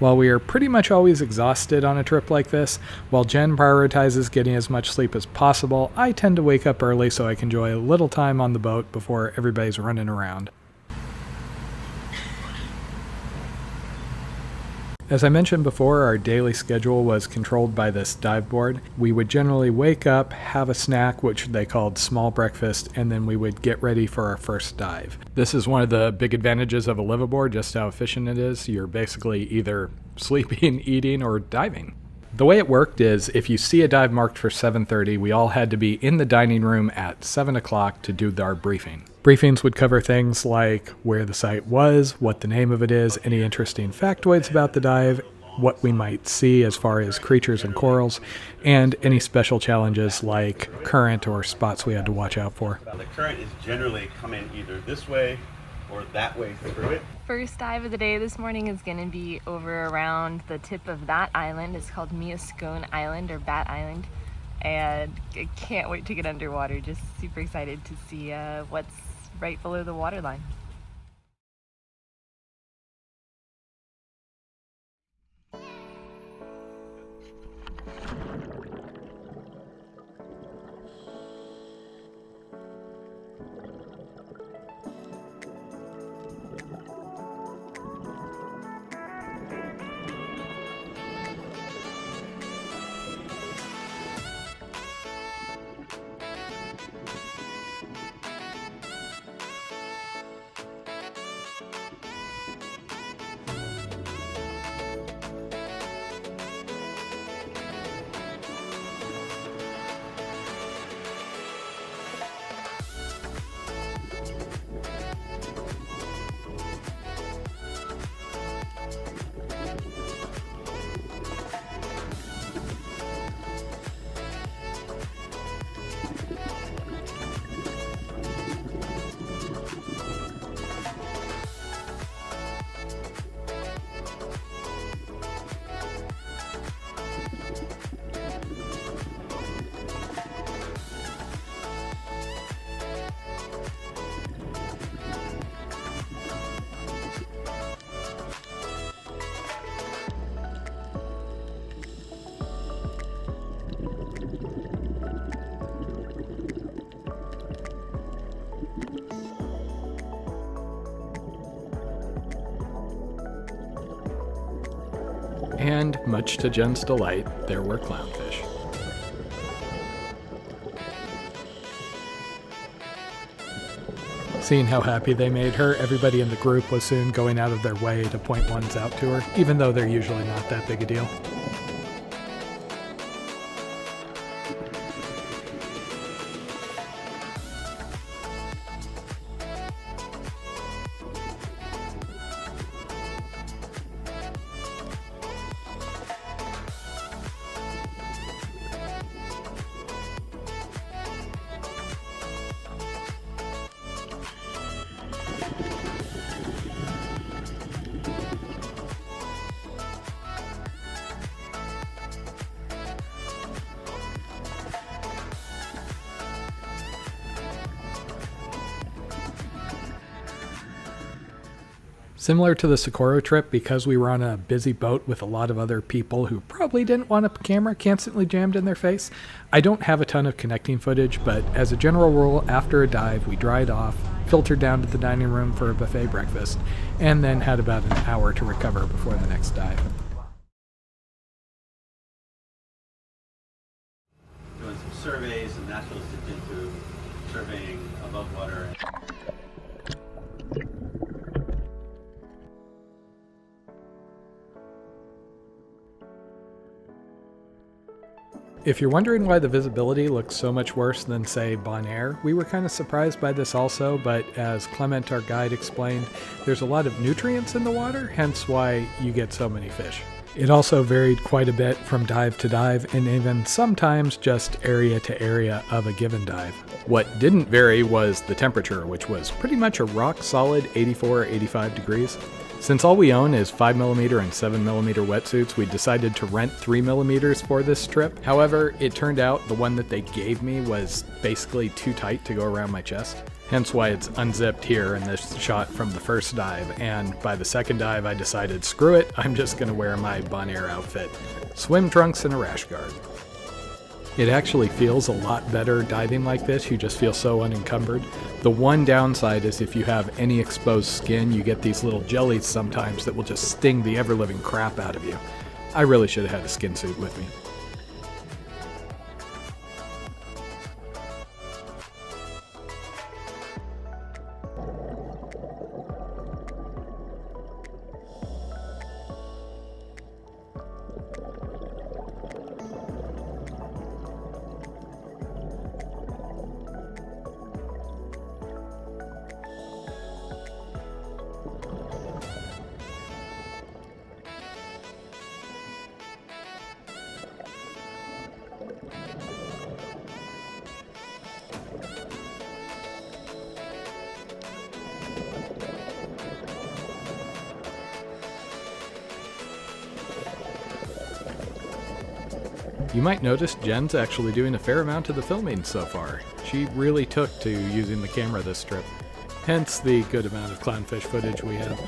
While we are pretty much always exhausted on a trip like this, while Jen prioritizes getting as much sleep as possible, I tend to wake up early so I can enjoy a little time on the boat before everybody's running around. As I mentioned before, our daily schedule was controlled by this dive board. We would generally wake up, have a snack, which they called small breakfast, and then we would get ready for our first dive. This is one of the big advantages of a liveaboard, just how efficient it is. You're basically either sleeping, eating, or diving. The way it worked is if you see a dive marked for 7:30, we all had to be in the dining room at 7 o'clock to do our briefing. Briefings would cover things like where the site was, what the name of it is, any interesting factoids about the dive, what we might see as far as creatures and corals, and any special challenges like current or spots we had to watch out for. The current is generally coming either this way or that way through it. First dive of the day this morning is going to be over around the tip of that island. It's called Scone Island or Bat Island, and I can't wait to get underwater. Just super excited to see what's right below the waterline. And, much to Jen's delight, there were clownfish. Seeing how happy they made her, everybody in the group was soon going out of their way to point ones out to her, even though they're usually not that big a deal. Similar to the Socorro trip, because we were on a busy boat with a lot of other people who probably didn't want a camera constantly jammed in their face, I don't have a ton of connecting footage, but as a general rule, after a dive, we dried off, filtered down to the dining room for a buffet breakfast, and then had about an hour to recover before the next dive. Doing some surveys, and that's what's into surveying above water. If you're wondering why the visibility looks so much worse than, say, Bonaire, we were kind of surprised by this also, but as Clement, our guide, explained, there's a lot of nutrients in the water, hence why you get so many fish. It also varied quite a bit from dive to dive, and even sometimes just area to area of a given dive. What didn't vary was the temperature, which was pretty much a rock-solid 84 or 85 degrees. Since all we own is 5mm and 7mm wetsuits, we decided to rent 3mm for this trip. However, it turned out the one that they gave me was basically too tight to go around my chest. hence why it's unzipped here in this shot from the first dive, and by the second dive I decided, screw it, I'm just going to wear my Bonaire outfit. Swim trunks and a rash guard. It actually feels a lot better diving like this, you just feel so unencumbered. The one downside is if you have any exposed skin, you get these little jellies sometimes that will just sting the ever-living crap out of you. I really should have had a skin suit with me. You might notice Jen's actually doing a fair amount of the filming so far. She really took to using the camera this trip. Hence the good amount of clownfish footage we have.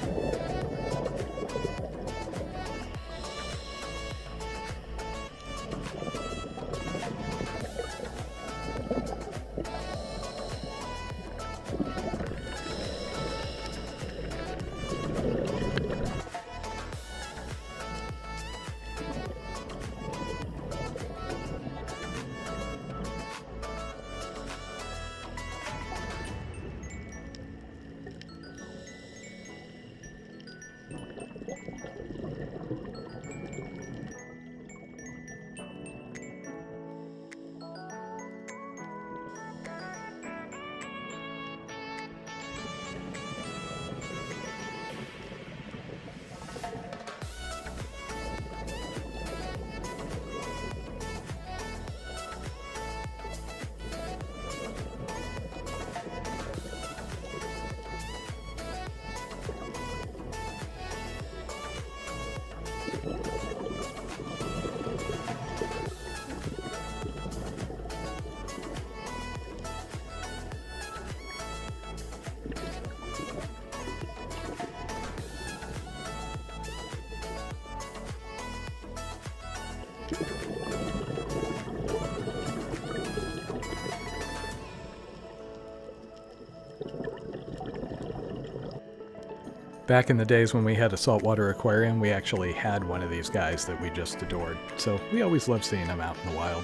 Back in the days when we had a saltwater aquarium, we actually had one of these guys that we just adored, so we always loved seeing them out in the wild.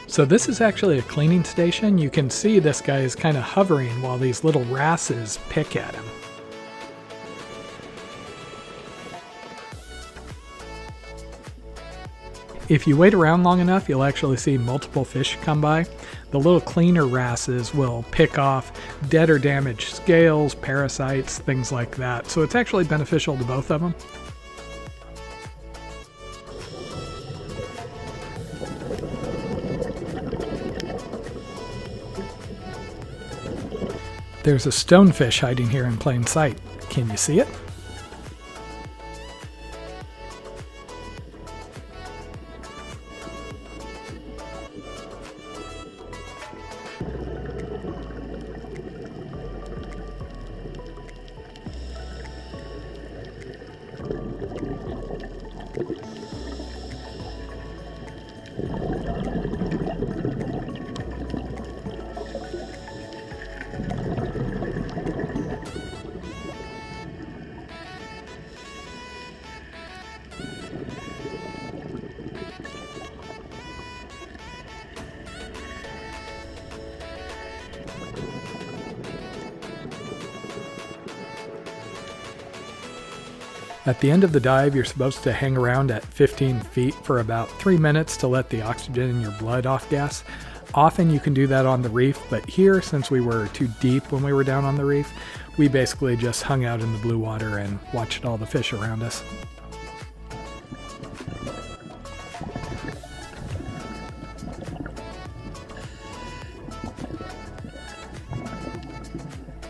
So this is actually a cleaning station. You can see this guy is kind of hovering while these little wrasses pick at him. If you wait around long enough, you'll actually see multiple fish come by. The little cleaner wrasses will pick off dead or damaged scales, parasites, things like that. So it's actually beneficial to both of them. There's a stonefish hiding here in plain sight. Can you see it? At the end of the dive, you're supposed to hang around at 15 feet for about 3 minutes to let the oxygen in your blood off gas. Often you can do that on the reef, but here, since we were too deep when we were down on the reef, we basically just hung out in the blue water and watched all the fish around us.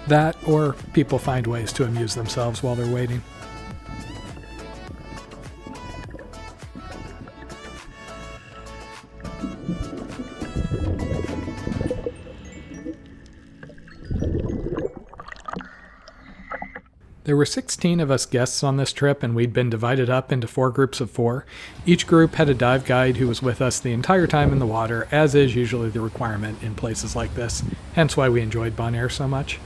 That, or people find ways to amuse themselves while they're waiting. There were 16 of us guests on this trip, and we'd been divided up into 4 groups of 4. Each group had a dive guide who was with us the entire time in the water, as is usually the requirement in places like this, hence why we enjoyed Bonaire so much.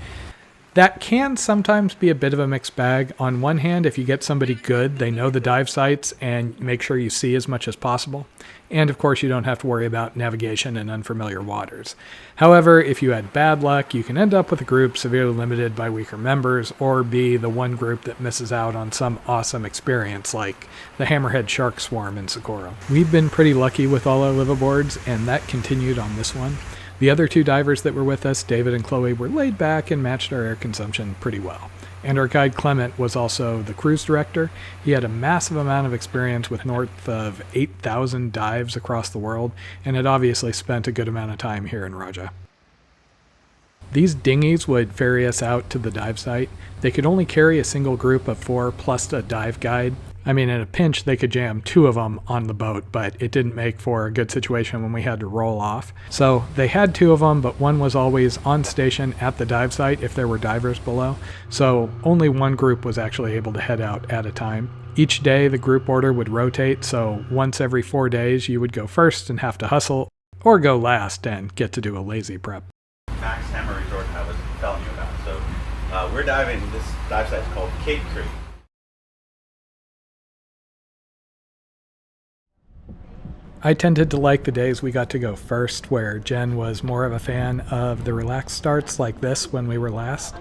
That can sometimes be a bit of a mixed bag. On one hand, if you get somebody good, they know the dive sites and make sure you see as much as possible. And of course, you don't have to worry about navigation in unfamiliar waters. However, if you had bad luck, you can end up with a group severely limited by weaker members, or be the one group that misses out on some awesome experience like the hammerhead shark swarm in Socorro. We've been pretty lucky with all our liveaboards, and that continued on this one. The other 2 divers that were with us, David and Chloe, were laid back and matched our air consumption pretty well. And our guide Clement was also the cruise director. He had a massive amount of experience with north of 8,000 dives across the world, and had obviously spent a good amount of time here in Raja. These dinghies would ferry us out to the dive site. They could only carry a single group of 4 plus a dive guide. I mean, in a pinch, they could jam 2 of them on the boat, but it didn't make for a good situation when we had to roll off. So they had 2 of them, but one was always on station at the dive site if there were divers below. So only one group was actually able to head out at a time. Each day, the group order would rotate, so once every 4 days, you would go first and have to hustle, or go last and get to do a lazy prep. Max Hammer Resort I was telling you about. So we're diving, this dive site is called Cape Creek. I tended to like the days we got to go first, where Jen was more of a fan of the relaxed starts like this when we were last.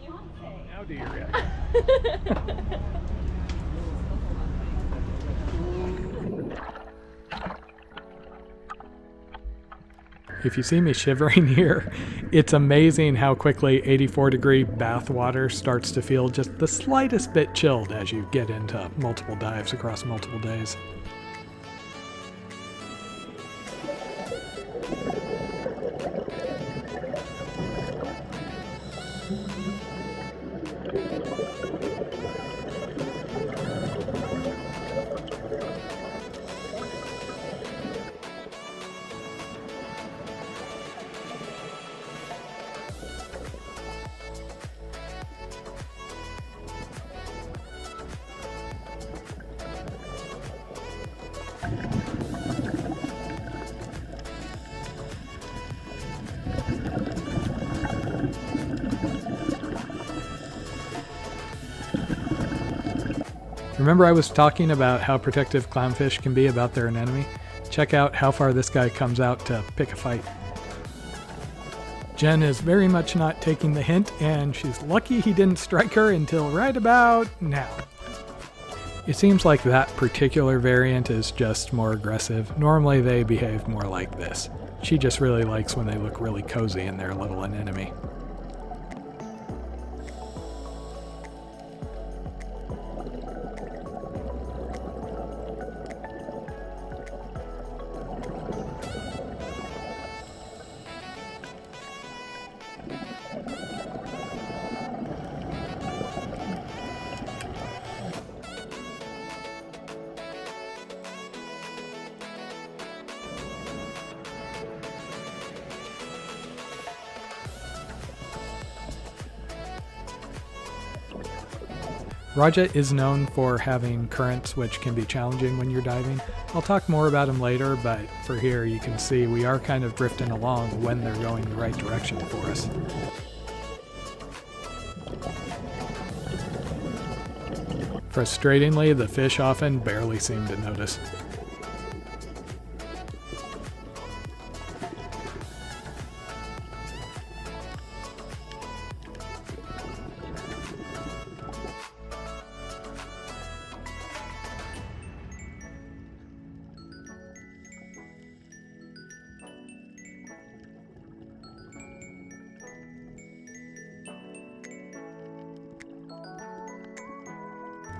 Now do your reaction. If you see me shivering here, it's amazing how quickly 84-degree bath water starts to feel just the slightest bit chilled as you get into multiple dives across multiple days. Remember I was talking about how protective clownfish can be about their anemone? Check out how far this guy comes out to pick a fight. Jen is very much not taking the hint, and she's lucky he didn't strike her until right about now. It seems like that particular variant is just more aggressive. Normally they behave more like this. She just really likes when they look really cozy in their little anemone. Raja is known for having currents which can be challenging when you're diving. I'll talk more about them later, but for here you can see we are kind of drifting along when they're going the right direction for us. Frustratingly, the fish often barely seem to notice.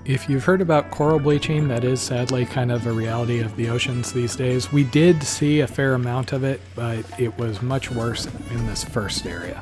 If you've heard about coral bleaching, that is sadly kind of a reality of the oceans these days. We did see a fair amount of it, but it was much worse in this first area.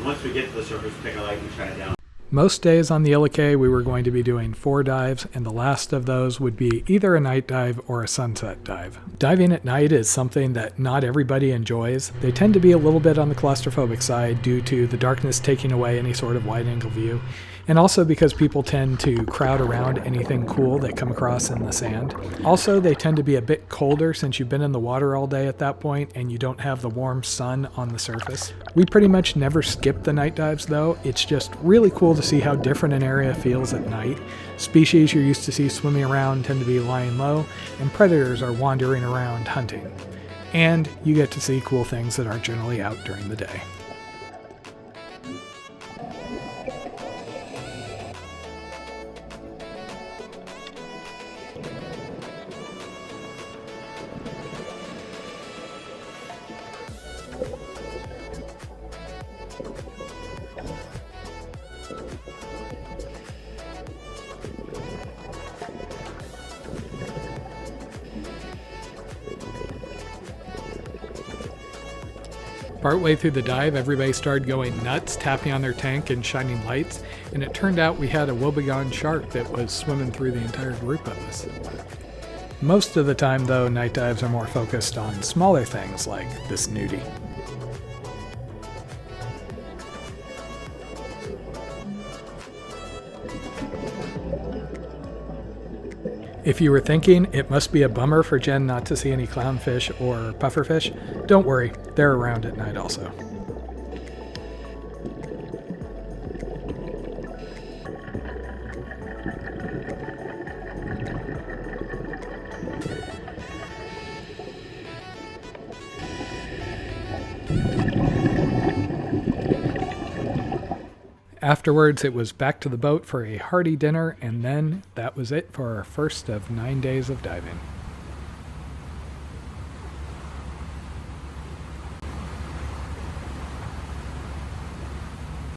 then once we get to the surface, we take a light and shine it down. Most days on the Ilike, we were going to be doing 4 dives, and the last of those would be either a night dive or a sunset dive. Diving at night is something that not everybody enjoys. They tend to be a little bit on the claustrophobic side due to the darkness taking away any sort of wide-angle view, and also because people tend to crowd around anything cool they come across in the sand. Also, they tend to be a bit colder since you've been in the water all day at that point and you don't have the warm sun on the surface. We pretty much never skip the night dives though. It's just really cool to see how different an area feels at night. Species you're used to see swimming around tend to be lying low, and predators are wandering around hunting. And you get to see cool things that aren't generally out during the day. Partway through the dive, everybody started going nuts, tapping on their tank and shining lights, and it turned out we had a woebegone shark that was swimming through the entire group of us. Most of the time, though, night dives are more focused on smaller things like this nudie. If you were thinking it must be a bummer for Jen not to see any clownfish or pufferfish, don't worry, they're around at night also. Afterwards, it was back to the boat for a hearty dinner, and then that was it for our first of 9 days of diving.